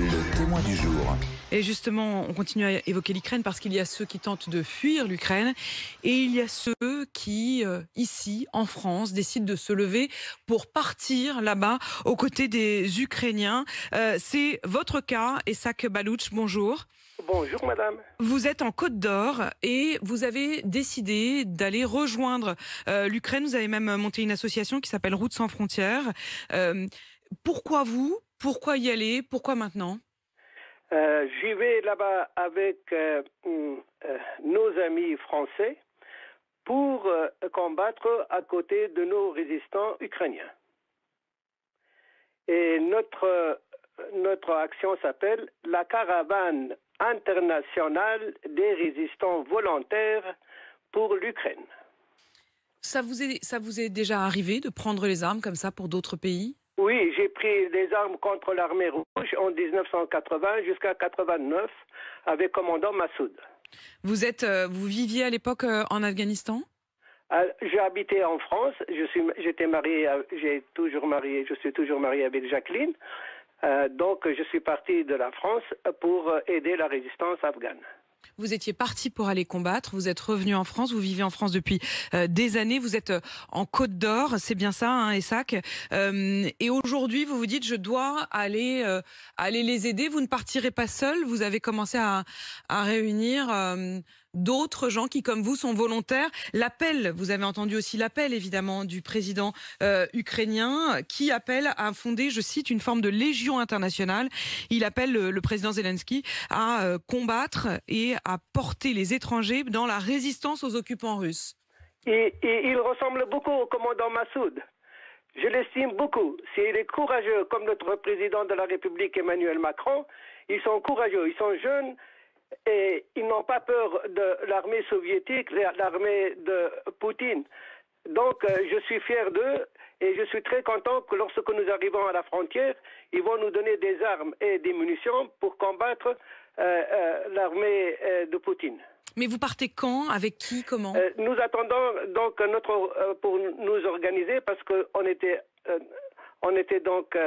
Le témoin du jour. Et justement, on continue à évoquer l'Ukraine parce qu'il y a ceux qui tentent de fuir l'Ukraine et il y a ceux qui, ici, en France, décident de se lever pour partir là-bas aux côtés des Ukrainiens. C'est votre cas, Esak Balouch, bonjour. Bonjour madame. Vous êtes en Côte d'Or et vous avez décidé d'aller rejoindre l'Ukraine. Vous avez même monté une association qui s'appelle Routes sans frontières. Pourquoi vous? Pourquoi y aller? Pourquoi maintenant? J'y vais là-bas avec nos amis français pour combattre à côté de nos résistants ukrainiens. Et notre action s'appelle la caravane internationale des résistants volontaires pour l'Ukraine. Ça vous est déjà arrivé de prendre les armes comme ça pour d'autres pays? Oui, j'ai pris des armes contre l'armée rouge en 1980 jusqu'à 1989 avec commandant Massoud. Vous viviez à l'époque en Afghanistan? J'ai habité en France. J'étais marié, je suis toujours marié avec Jacqueline. Donc, je suis parti de la France pour aider la résistance afghane. Vous étiez parti pour aller combattre, vous êtes revenu en France, vous vivez en France depuis des années, vous êtes en Côte d'Or, c'est bien ça, hein, Esak. Et aujourd'hui, vous vous dites, je dois aller les aider. Vous ne partirez pas seul, vous avez commencé à réunir d'autres gens qui, comme vous, sont volontaires. L'appel, vous avez entendu aussi l'appel, évidemment, du président ukrainien, qui appelle à fonder, je cite, une forme de légion internationale. Il appelle le président Zelensky à combattre et à porter les étrangers dans la résistance aux occupants russes. Et il ressemble beaucoup au commandant Massoud. Je l'estime beaucoup. S'il est courageux, comme notre président de la République, Emmanuel Macron, ils sont courageux, ils sont jeunes, et ils n'ont pas peur de l'armée soviétique, l'armée de Poutine. Donc, je suis fier d'eux et je suis très content que lorsque nous arrivons à la frontière, ils vont nous donner des armes et des munitions pour combattre l'armée de Poutine. Mais vous partez quand? Avec qui? Comment? Nous attendons donc pour nous organiser parce qu'on était donc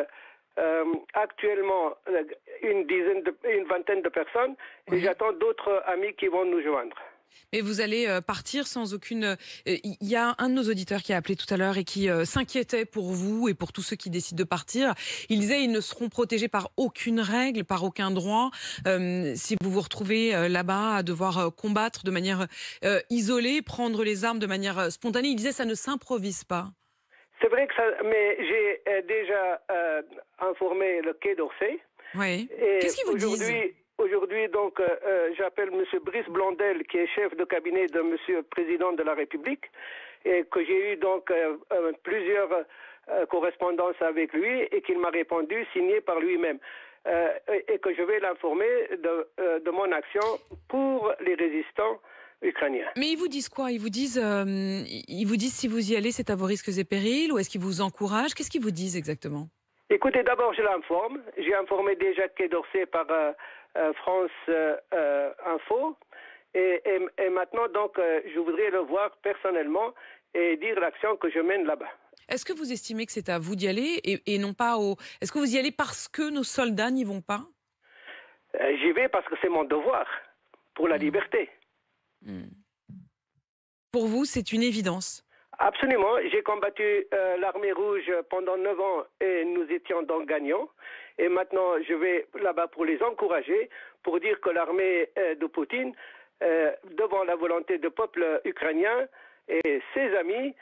actuellement une vingtaine de personnes et j'attends d'autres amis qui vont nous joindre. Mais vous allez partir sans aucune... Il y a un de nos auditeurs qui a appelé tout à l'heure et qui s'inquiétait pour vous et pour tous ceux qui décident de partir. Il disait ils ne seront protégés par aucune règle, par aucun droit. Si vous vous retrouvez là-bas à devoir combattre de manière isolée, prendre les armes de manière spontanée, il disait ça ne s'improvise pas. C'est vrai que ça... Mais j'ai déjà informé le Quai d'Orsay. Oui. Qu'est-ce qu'ils vous disent? Aujourd'hui, donc, j'appelle M. Brice Blondel, qui est chef de cabinet de M. le Président de la République, et que j'ai eu donc plusieurs correspondances avec lui, et qu'il m'a répondu, signé par lui-même, et que je vais l'informer de mon action pour les résistants ukrainiens. Mais ils vous disent quoi? Ils vous disent si vous y allez, c'est à vos risques et périls, ou est-ce qu'ils vous encouragent? Qu'est-ce qu'ils vous disent exactement? Écoutez, d'abord, je l'informe. J'ai informé déjà Quai d'Orsay par France Info. Et maintenant, donc, je voudrais le voir personnellement et dire l'action que je mène là-bas. Est-ce que vous estimez que c'est à vous d'y aller et non pas au... Est-ce que vous y allez parce que nos soldats n'y vont pas? J'y vais parce que c'est mon devoir pour la liberté. Pour vous, c'est une évidence? Absolument. J'ai combattu l'armée rouge pendant 9 ans et nous étions donc gagnants. Et maintenant, je vais là-bas pour les encourager, pour dire que l'armée de Poutine, devant la volonté du peuple ukrainien et ses amis,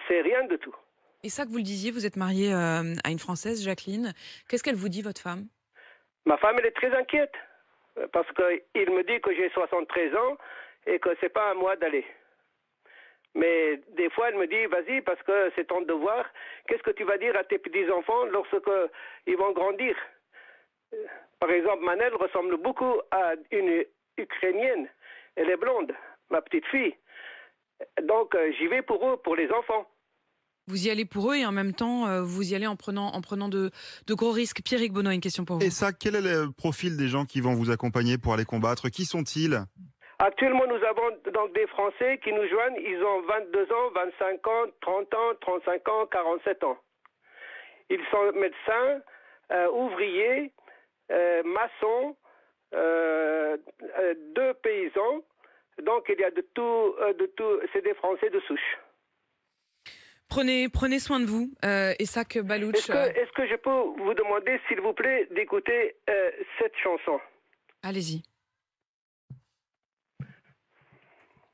c'est rien de tout. Et ça que vous le disiez, vous êtes marié à une Française, Jacqueline. Qu'est-ce qu'elle vous dit, votre femme? Ma femme, elle est très inquiète parce qu'il me dit que j'ai 73 ans et que c'est pas à moi d'aller. Mais des fois, elle me dit, vas-y, parce que c'est ton devoir. Qu'est-ce que tu vas dire à tes petits-enfants lorsqu'ils vont grandir? Par exemple, Manel ressemble beaucoup à une Ukrainienne. Elle est blonde, ma petite fille. Donc, j'y vais pour eux, pour les enfants. Vous y allez pour eux et en même temps, vous y allez en prenant de gros risques. Pierrick Bonneau, une question pour vous. Et ça, quel est le profil des gens qui vont vous accompagner pour aller combattre? Qui sont-ils? Actuellement, nous avons donc des Français qui nous joignent. Ils ont 22 ans, 25 ans, 30 ans, 35 ans, 47 ans. Ils sont médecins, ouvriers, maçons, 2 paysans. Donc il y a de tout, c'est des Français de souche. Prenez soin de vous, Essak Baloutch. Est-ce que je peux vous demander, s'il vous plaît, d'écouter cette chanson? Allez-y.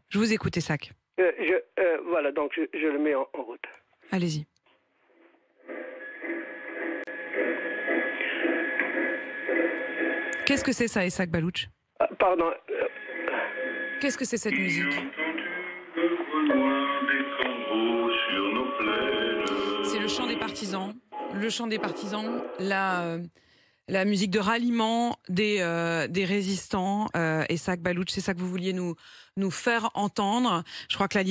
Je vous écoute, Essak. Voilà, donc je le mets en route. Allez-y. Qu'est-ce que c'est ça, Essak Baloutch? Pardon. Qu'est-ce que c'est cette musique? C'est le chant des partisans. Le chant des partisans, la musique de ralliement des résistants. Essak Baloutch, c'est ça que vous vouliez nous faire entendre. Je crois que la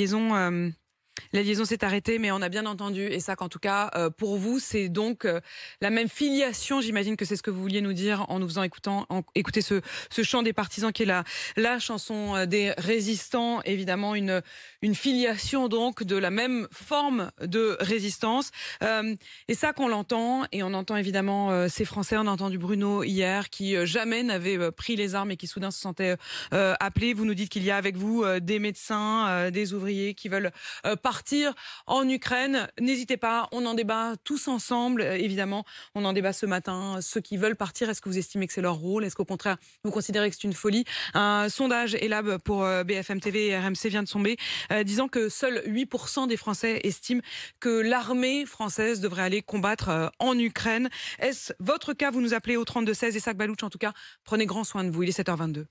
liaison s'est arrêtée, mais on a bien entendu. Et ça, qu'en tout cas, pour vous, c'est donc la même filiation. J'imagine que c'est ce que vous vouliez nous dire en nous faisant écouter ce chant des partisans qui est la chanson des résistants. Évidemment, une filiation donc de la même forme de résistance. Et ça qu'on l'entend, et on entend évidemment ces Français. On a entendu Bruno hier qui jamais n'avait pris les armes et qui soudain se sentait appelé. Vous nous dites qu'il y a avec vous des médecins, des ouvriers qui veulent partir en Ukraine. N'hésitez pas, on en débat tous ensemble, évidemment. On en débat ce matin. Ceux qui veulent partir, est-ce que vous estimez que c'est leur rôle? Est-ce qu'au contraire, vous considérez que c'est une folie? Un sondage Elab pour BFM TV et RMC vient de tomber, disant que seuls 8% des Français estiment que l'armée française devrait aller combattre en Ukraine. Est-ce votre cas? Vous nous appelez au 32-16. Essak Baloutch, en tout cas, prenez grand soin de vous. Il est 7h22.